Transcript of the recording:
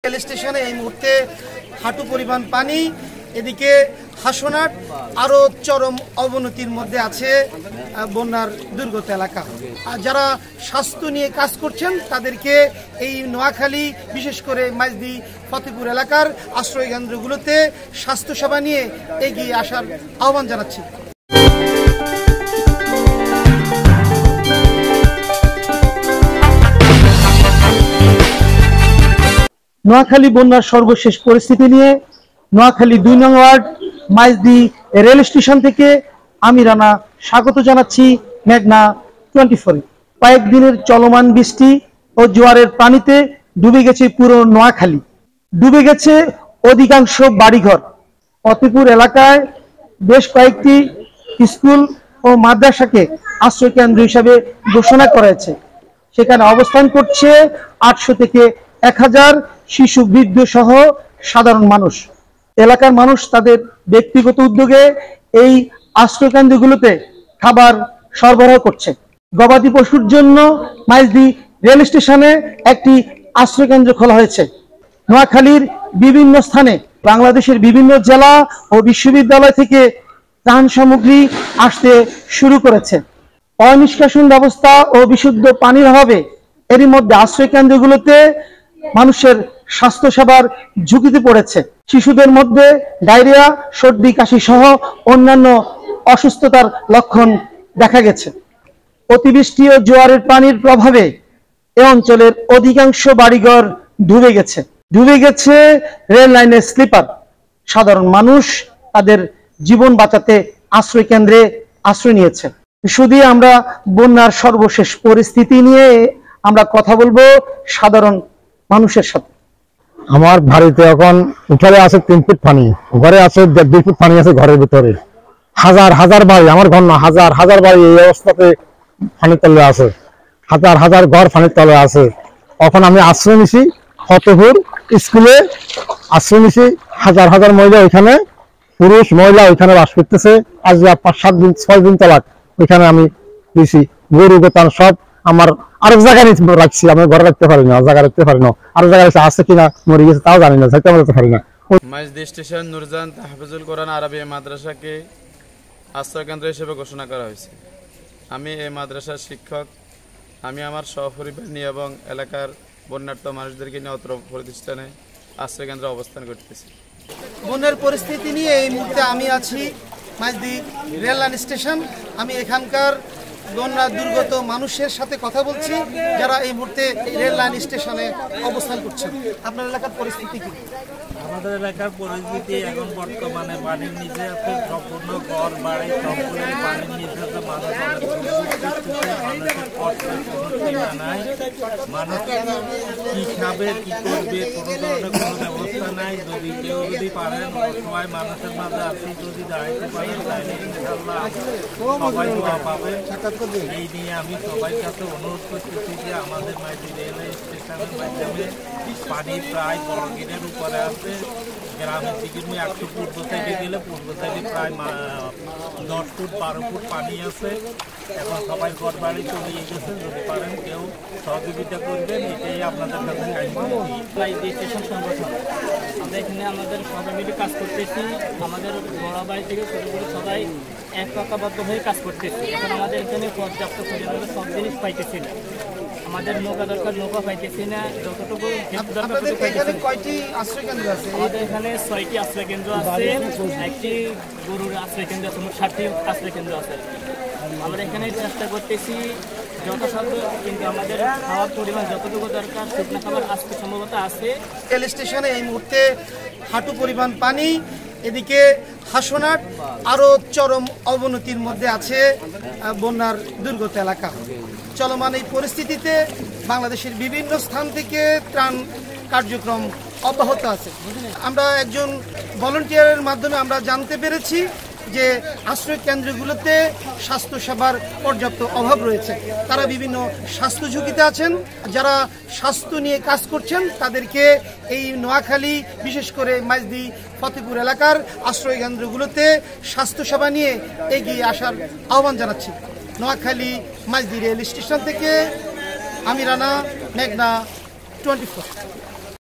Rail স্টেশনে এই মুহূর্তে হাঁটু পরিমাণ পানি, এদিকে হাসনাট আরও চরম অবনতির মধ্যে আছে বন্যার দুর্গত এলাকা। আর যারা স্বাস্থ্য নিয়ে কাজ করছেন তাদেরকে এই নোয়াখালী বিশেষ করে মাইজদি ফতেপুর এলাকার আশ্রয় কেন্দ্রগুলোতে স্বাস্থ্যসেবা নিয়ে এগিয়ে আসার আহ্বান জানাচ্ছি। নোয়াখালী বন্যার সর্বশেষ পরিস্থিতি নিয়ে নোয়াখালী ২ নং ওয়ার্ড মাইজদি রেল স্টেশন থেকে আমি রানা স্বাগত জানাচ্ছি মেঘনা 24। কয়েকদিনের চলমান বৃষ্টি ও জোয়ারের পানিতে ডুবে গেছে পুরো নোয়াখালী, ডুবে গেছে অধিকাংশ বাড়িঘর। ফতেপুর এলাকায় বেশ কয়েকটি স্কুল ও মাদ্রাসাকে আশ্রয় কেন্দ্র হিসাবে ঘোষণা করা হয়েছে। সেখানে অবস্থান করছে ৮০০ থেকে ১০০০ শিশু, বৃদ্ধ সহ সাধারণ মানুষ। এলাকার মানুষ তাদের ব্যক্তিগত উদ্যোগে এই আশ্রয় কেন্দ্রগুলোতে খাবার সরবরাহ করছে। গবাদি পশুর জন্য মাইজদি রেল স্টেশনে একটি আশ্রয় কেন্দ্র খোলা হয়েছে। নোয়াখালীর বিভিন্ন স্থানে বাংলাদেশের বিভিন্ন জেলা ও বিশ্ববিদ্যালয় থেকে ত্রাণ সামগ্রী আসতে শুরু করেছে। অনিষ্কাশন ব্যবস্থা ও বিশুদ্ধ পানির অভাবে এরই মধ্যে আশ্রয় কেন্দ্রগুলোতে মানুষের স্বাস্থ্যসেবার ঝুঁকিতে পড়েছে। শিশুদের মধ্যে ডায়রিয়া, সর্দি, কাশি সহ অন্যান্য অসুস্থতার লক্ষণ দেখা গেছে। অতিবৃষ্টি ও জোয়ারের পানির প্রভাবে এ অঞ্চলের অধিকাংশ বাড়িঘর ডুবে গেছে রেল লাইনের স্লিপার। সাধারণ মানুষ তাদের জীবন বাঁচাতে আশ্রয় কেন্দ্রে আশ্রয় নিয়েছে। শুধু আমরা বন্যার সর্বশেষ পরিস্থিতি নিয়ে আমরা কথা বলবো সাধারণ মানুষের সাথে। আমার বাড়িতে এখন উঠালে আছে 3 ফুট পানি, ঘরে আছে 1.5 ফুট পানি আছে ঘরের ভিতরে। হাজার হাজার বাড়ি, আমার ঘর না, হাজার হাজার বাড়ি এই অবস্থাতে পানির তলে আছে। হাজার হাজার ঘর পানির তলে আছে। এখন আমি আশ্রয় নিছি ফতেপুর স্কুলে, আশ্রয় নিছি। হাজার হাজার মহিলা ওইখানে, পুরুষ মহিলা ওইখানে বাস করতেছে। আজ 5-7 দিন 6 দিন তলাক ওইখানে আমি দিছি। গরু গোতান সব আমার আরেক জায়গায় রাখছি, আমি ঘরে রাখতে পারি না, জায়গা রাখতে পারি না। আরো জায়গায় আছে কিনা মরে গেছে তাও জানি না, যাইতে পারি না। মাইজদি স্টেশন নুরজান তাহফিজুল কোরআন আরবি মাদ্রাসাকে আশ্রয় কেন্দ্র হিসেবে ঘোষণা করা হয়েছে। আমি এই মাদ্রাসার শিক্ষক। আমি আমার সহপরিবার নিয়ে এবং এলাকার বন্যার্ত মানুষদেরকে নিয়ে অত্র প্রতিষ্ঠানে আশ্রয় কেন্দ্রে অবস্থান করতেছি। বন্যার পরিস্থিতি নিয়ে এই মুহূর্তে আমি আছি মাইজদি রেল লাইন স্টেশন। আমি এখানকার বন্যা দুর্গত মানুষের সাথে কথা বলছি যারা এই মুহূর্তে রেল লাইন স্টেশনে অবস্থান করছেন। আপনার এলাকার পরিস্থিতি কি? আমাদের এলাকার পরিস্থিতি এখন বর্তমানে পানির নিচে আছে, সম্পূর্ণ ঘর বাড়ি সম্পূর্ণ পানির নিচে আছে। মানুষ মানুষের কষ্টের কোনো সীমা নাই। মানুষ কি খাবে, কি করবে, কোনো ধরনের কোনো ব্যবস্থা নাই। যদি কেউ পারেন সবাই মানুষের মাঝে আসি, যদি দাঁড়াইতে পারেন তাহলে ইনশাআল্লাহ সবাই দোয়া পাবে। এই নিয়ে আমি সবার কাছে অনুরোধ করতেছি যে আমাদের মাইজদি রেল স্টেশনের মাধ্যমে পানি প্রায় বড়গিরের উপরে আছে। গ্রামের দিকে 100 পূর্ব সাইডে গেলে পূর্ব সাইডে প্রায় 10 ফুট 12 ফুট পানি আছে। এখন সবাই ঘর বাড়ি চলে গেছে। যদি পারেন কেউ সহযোগিতা করবেন, এটাই আপনাদের কাছে মাইজদি স্টেশন সংগঠন। আমরা এখানে আমাদের সবাই মিলে কাজ করতেছি। আমাদের বড় বাড়ি থেকে ছোটো করে সবাই একতাবদ্ধ হয়ে কাজ করতেছি। এখন আমাদের এখানে পর্যাপ্ত পরিমাণে সব জিনিস পাইতেছি না। আমাদের নৌকা দরকার, নৌকা পাইতেছি না। যতটুকু কয়টি আশ্রয় কেন্দ্র আছে? আমাদের এখানে 6টি আশ্রয় কেন্দ্র আছে, একটি গরুর আশ্রয় কেন্দ্র আছে, মোট 7টি আশ্রয় কেন্দ্র আছে। আমরা এখানে চেষ্টা করতেছি যথাসাধ্য, কিন্তু আমাদের খাওয়ার পরিমাণ যতটুকু দরকার শুকনো খাবার আজকে সম্ভবত আছে। রেল স্টেশনে এই মুহূর্তে হাঁটু পরিমাণ পানি, এদিকে হাসনাট আরও চরম অবনতির মধ্যে আছে বন্যার দুর্গত এলাকা। চলমান এই পরিস্থিতিতে বাংলাদেশের বিভিন্ন স্থান থেকে ত্রাণ কার্যক্রম অব্যাহত আছে। আমরা একজন ভলান্টিয়ারের মাধ্যমে আমরা জানতে পেরেছি যে আশ্রয় কেন্দ্রগুলোতে স্বাস্থ্যসেবার পর্যাপ্ত অভাব রয়েছে। তারা বিভিন্ন স্বাস্থ্য ঝুঁকিতে আছেন। যারা স্বাস্থ্য নিয়ে কাজ করছেন তাদেরকে এই নোয়াখালী বিশেষ করে মাইজদি ফতেপুর এলাকার আশ্রয় কেন্দ্রগুলোতে স্বাস্থ্যসেবা নিয়ে এগিয়ে আসার আহ্বান জানাচ্ছি। নোয়াখালী মাইজদি রেল স্টেশন থেকে আমি রানা, মেঘনা 24।